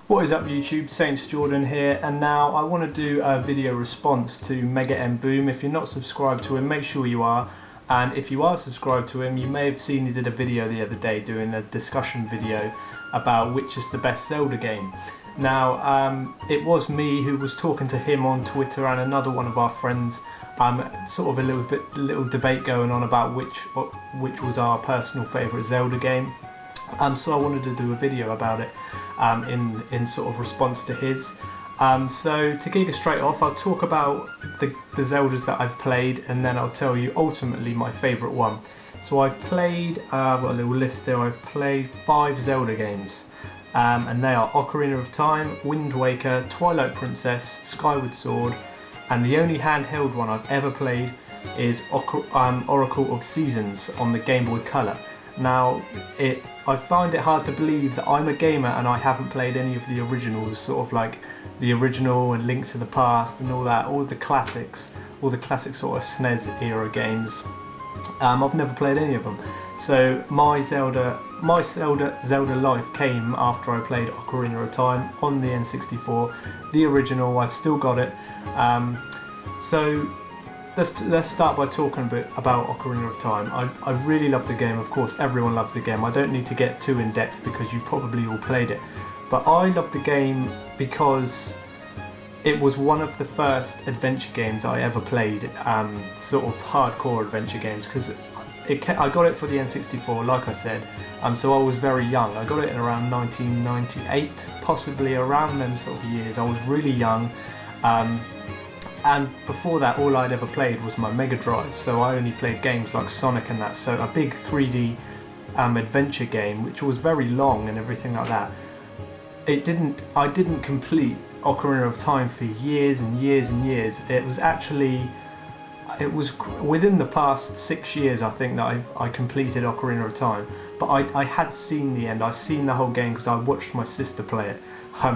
What is up YouTube, saintsjordan here, and now I want to do a video response to Mega M Boom. If you're not subscribed to him, make sure you are, and if you are subscribed to him, you may have seen he did a video the other day doing a discussion video about which is the best Zelda game. Now it was me who was talking to him on Twitter and another one of our friends, sort of a little debate going on about which was our personal favourite Zelda game. So I wanted to do a video about it in sort of response to his. So to kick it straight off, I'll talk about the Zeldas that I've played, and then I'll tell you ultimately my favourite one. So I've played, I've got a little list there, I've played 5 Zelda games, and they are Ocarina of Time, Wind Waker, Twilight Princess, Skyward Sword, and the only handheld one I've ever played is Oracle of Seasons on the Game Boy Color. Now, I find it hard to believe that I'm a gamer and I haven't played any of the originals, sort of like the original and Link to the Past and all that, all the classic sort of SNES era games. I've never played any of them. So my Zelda life came after I played Ocarina of Time on the N64, the original. I've still got it. So let's start by talking a bit about Ocarina of Time. I really love the game. Of course, everyone loves the game. I don't need to get too in depth because you probably all played it. But I love the game because it was one of the first adventure games I ever played, sort of hardcore adventure games, because I got it for the N64, like I said, so I was very young. I got it in around 1998, possibly around them sort of years. I was really young. And before that, all I'd ever played was my Mega Drive, so I only played games like Sonic and that, so a big 3D adventure game, which was very long and everything like that. I didn't complete Ocarina of Time for years and years and years. It was within the past 6 years, I think, that I completed Ocarina of Time. But I had seen the end. I'd seen the whole game because I watched my sister play it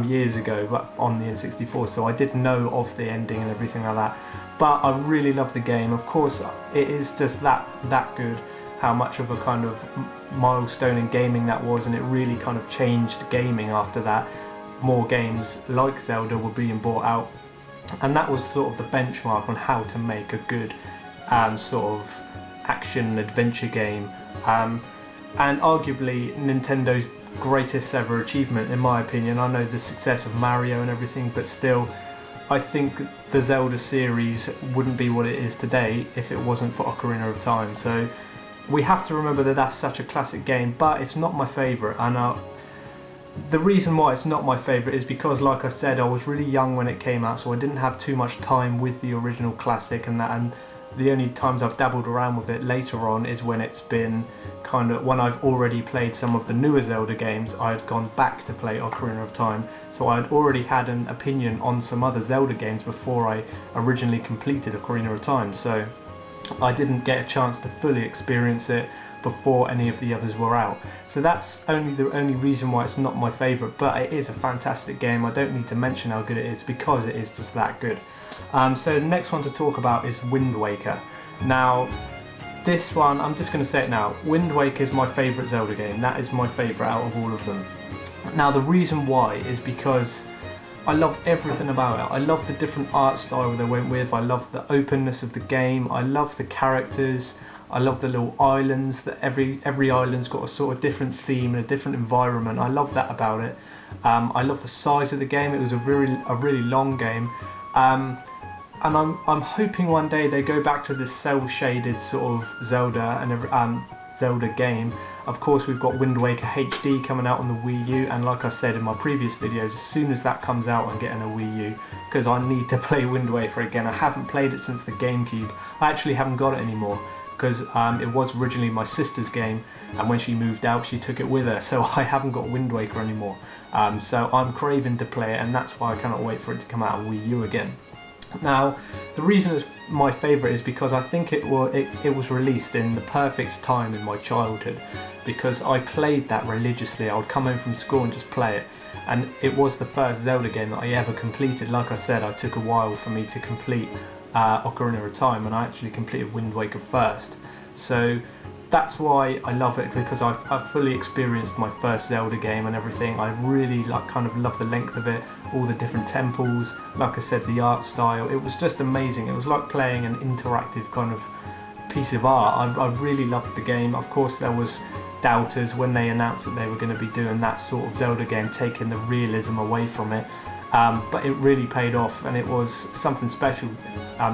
years ago, but on the N64, so I did know of the ending and everything like that. But I really love the game. Of course, it is just that good, how much of a kind of milestone in gaming that was, and it really kind of changed gaming after that. More games like Zelda were being brought out, and that was sort of the benchmark on how to make a good sort of action adventure game, and arguably Nintendo's greatest ever achievement, in my opinion. I know the success of Mario and everything, but still I think the Zelda series wouldn't be what it is today if it wasn't for Ocarina of Time. So we have to remember that that's such a classic game, but it's not my favourite. And the reason why it's not my favourite is because, like I said, I was really young when it came out, so I didn't have too much time with the original classic and that, and the only times I've dabbled around with it later on is when it's been kind of, when I've already played some of the newer Zelda games, I had gone back to play Ocarina of Time, so I had already had an opinion on some other Zelda games before I originally completed Ocarina of Time, so I didn't get a chance to fully experience it before any of the others were out. So that's the only reason why it's not my favourite, but it is a fantastic game. I don't need to mention how good it is because it is just that good. So the next one to talk about is Wind Waker. Now this one, I'm just going to say it now, Wind Waker is my favourite Zelda game. That is my favourite out of all of them. Now the reason why is because I love everything about it. I love the different art style they went with, I love the openness of the game, I love the characters, I love the little islands, that every island's got a sort of different theme and a different environment. I love that about it. I love the size of the game. It was a really long game. And I'm hoping one day they go back to this cel-shaded sort of Zelda and Zelda game. Of course, we've got Wind Waker HD coming out on the Wii U, and like I said in my previous videos, as soon as that comes out, I'm getting a Wii U because I need to play Wind Waker again. I haven't played it since the GameCube. I actually haven't got it anymore because it was originally my sister's game, and when she moved out she took it with her, so I haven't got Wind Waker anymore. So I'm craving to play it, and that's why I cannot wait for it to come out on Wii U again. Now the reason it's my favourite is because I think it was released in the perfect time in my childhood, because I played that religiously. I would come home from school and just play it, and it was the first Zelda game that I ever completed. Like I said, it took a while for me to complete Ocarina of Time, and I actually completed Wind Waker first. So that's why I love it, because I've fully experienced my first Zelda game and everything. I really kind of love the length of it, all the different temples, like I said, the art style. It was just amazing. It was like playing an interactive kind of piece of art. I really loved the game. Of course, there was doubters when they announced that they were going to be doing that sort of Zelda game, taking the realism away from it. But it really paid off, and it was something special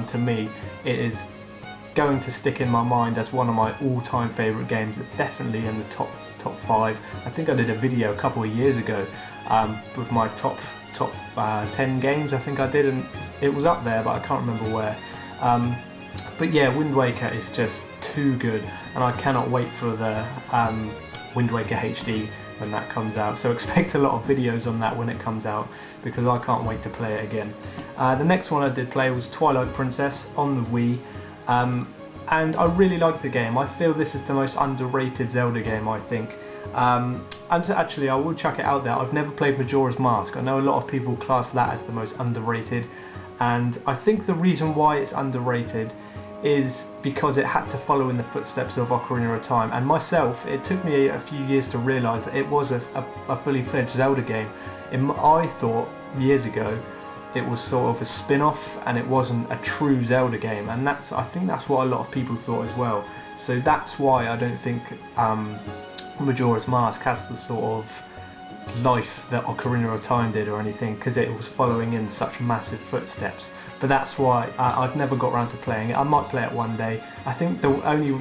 to me. It is going to stick in my mind as one of my all-time favourite games. It's definitely in the top 5. I think I did a video a couple of years ago with my top 10 games. I think I did, and it was up there, but I can't remember where. But yeah, Wind Waker is just too good, and I cannot wait for the Wind Waker HD when that comes out. So expect a lot of videos on that when it comes out, because I can't wait to play it again. The next one I did play was Twilight Princess on the Wii. And I really liked the game. I feel this is the most underrated Zelda game, I think. And actually, I will chuck it out there. I've never played Majora's Mask. I know a lot of people class that as the most underrated, and I think the reason why it's underrated is because it had to follow in the footsteps of Ocarina of Time. And myself, it took me a few years to realise that it was a fully fledged Zelda game. I thought years ago it was sort of a spin-off, and it wasn't a true Zelda game, and I think that's what a lot of people thought as well. So that's why I don't think Majora's Mask has the sort of life that Ocarina of Time did or anything, because it was following in such massive footsteps. But that's why I've never got around to playing it. I might play it one day. I think the only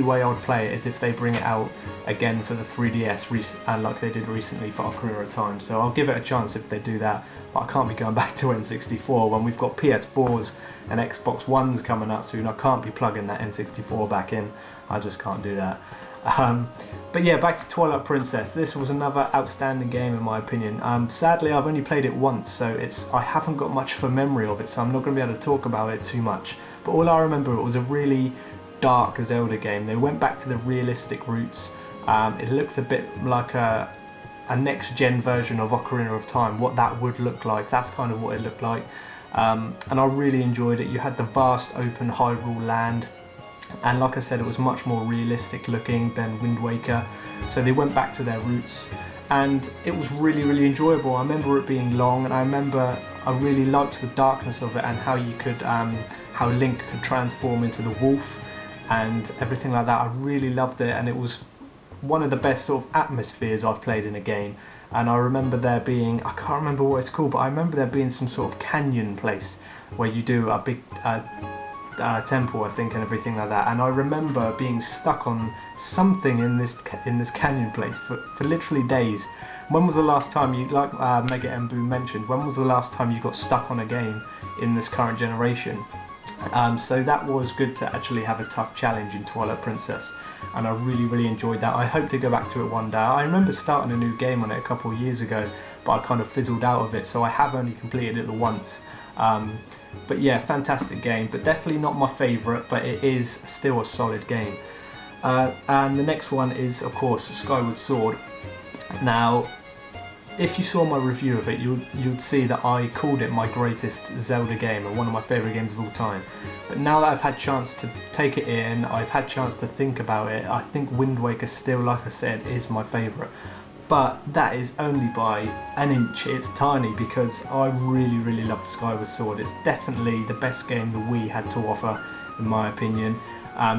way I would play it is if they bring it out again for the 3DS, like they did recently for Ocarina of Time. So I'll give it a chance if they do that. But I can't be going back to N64 when we've got PS4s and Xbox Ones coming out soon. I can't be plugging that N64 back in. I just can't do that. But yeah, back to Twilight Princess. This was another outstanding game in my opinion. Sadly, I've only played it once, so I haven't got much of a memory of it, so I'm not going to be able to talk about it too much. But all I remember, it was a really dark Zelda game. They went back to the realistic roots. It looked a bit like a next-gen version of Ocarina of Time, what that would look like. That's kind of what it looked like. And I really enjoyed it. You had the vast open Hyrule land, and like I said, it was much more realistic looking than Wind Waker, so they went back to their roots, and it was really, really enjoyable. I remember it being long, and I really liked the darkness of it, and how how Link could transform into the wolf and everything like that. I really loved it, and it was one of the best sort of atmospheres I've played in a game. And I remember there being, I can't remember what it's called, but I remember there being some sort of canyon place where you do a big temple, I think, and everything like that. And I remember being stuck on something in this canyon place for literally days. When was the last time you, like Mega Embu mentioned, when was the last time you got stuck on a game in this current generation? So that was good to actually have a tough challenge in Twilight Princess, and I really, really enjoyed that. I hope to go back to it one day. I remember starting a new game on it a couple of years ago, but I kind of fizzled out of it, so I have only completed it the once. But yeah, fantastic game, but definitely not my favourite, but it is still a solid game. And the next one is, of course, Skyward Sword. Now, if you saw my review of it, you'd see that I called it my greatest Zelda game and one of my favourite games of all time. But now that I've had a chance to take it in, I've had a chance to think about it, I think Wind Waker still, like I said, is my favourite. But that is only by an inch. It's tiny, because I really, really loved Skyward Sword. It's definitely the best game the Wii had to offer, in my opinion.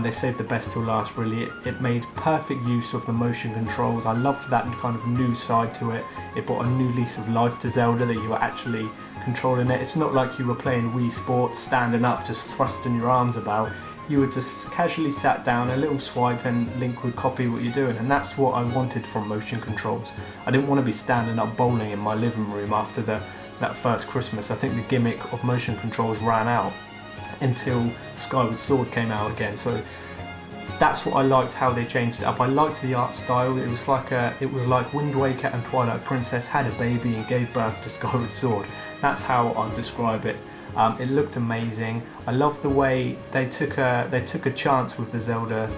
They saved the best till last, really. It made perfect use of the motion controls. I loved that kind of new side to it. It brought a new lease of life to Zelda, that you were actually controlling it. It's not like you were playing Wii Sports, standing up, just thrusting your arms about. You were just casually sat down, a little swipe, and Link would copy what you're doing, and that's what I wanted from motion controls. I didn't want to be standing up bowling in my living room after that first Christmas. I think the gimmick of motion controls ran out until Skyward Sword came out again. So that's what I liked, how they changed it up. I liked the art style. It was like Wind Waker and Twilight Princess had a baby and gave birth to Skyward Sword. That's how I'd describe it. It looked amazing. I loved the way they took a chance with the Zelda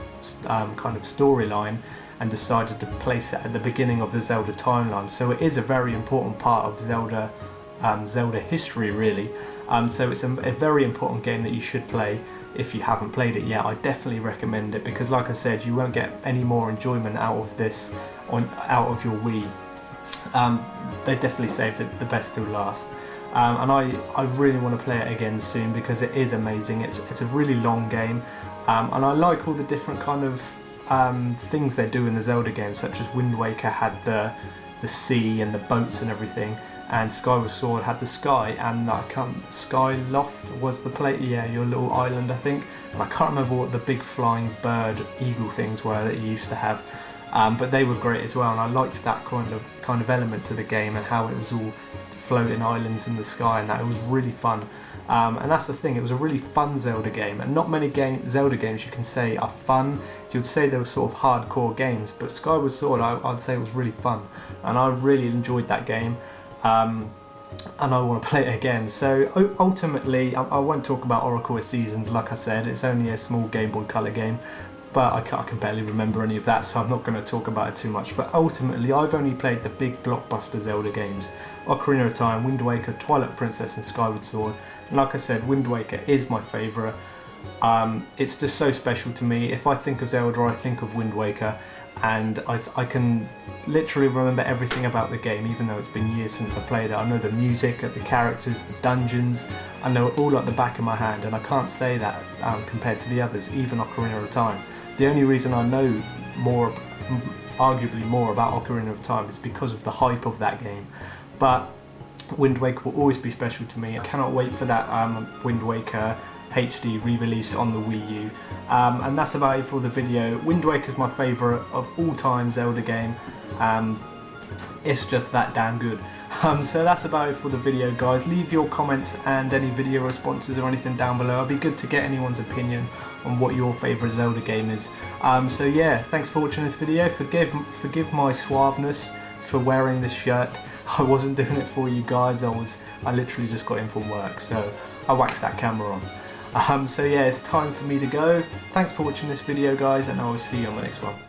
kind of storyline and decided to place it at the beginning of the Zelda timeline. So it is a very important part of Zelda history, really. So it's a very important game that you should play. if you haven't played it yet, I definitely recommend it, because like I said, you won't get any more enjoyment out of this out of your Wii. They definitely saved it the best till last. And I really want to play it again soon, because it is amazing. It's a really long game, and I like all the different kind of things they do in the Zelda games, such as Wind Waker had the sea and the boats and everything, and Skyward Sword had the sky, and Skyloft was the your little island, I think, and I can't remember what the big flying bird eagle things were that you used to have, but they were great as well, and I liked that kind of element to the game, and how it was all floating islands in the sky, and that it was really fun. And that's the thing, it was a really fun Zelda game, and not many Zelda games you can say are fun. You'd say they were sort of hardcore games, but Skyward Sword I'd say was really fun, and I really enjoyed that game, and I want to play it again. So ultimately, I won't talk about Oracle of Seasons. Like I said, it's only a small Game Boy Color game, but I can barely remember any of that, so I'm not going to talk about it too much. But ultimately, I've only played the big blockbuster Zelda games: Ocarina of Time, Wind Waker, Twilight Princess and Skyward Sword. And like I said, Wind Waker is my favourite. It's just so special to me. If I think of Zelda, I think of Wind Waker, and I can literally remember everything about the game, even though it's been years since I played it. I know the music, the characters, the dungeons, I know it all like the back of my hand, and I can't say that compared to the others, even Ocarina of Time. The only reason I know arguably more about Ocarina of Time is because of the hype of that game. But Wind Waker will always be special to me. I cannot wait for that Wind Waker HD re-release on the Wii U. And that's about it for the video. Wind Waker is my favourite of all time Zelda game. It's just that damn good. So that's about it for the video, guys. Leave your comments and any video responses or anything down below. It'd be good to get anyone's opinion on what your favourite Zelda game is. So yeah, thanks for watching this video. Forgive my suaveness for wearing this shirt. I wasn't doing it for you guys. I literally just got in from work, so I whacked that camera on. So yeah, it's time for me to go. Thanks for watching this video, guys, and I will see you on the next one.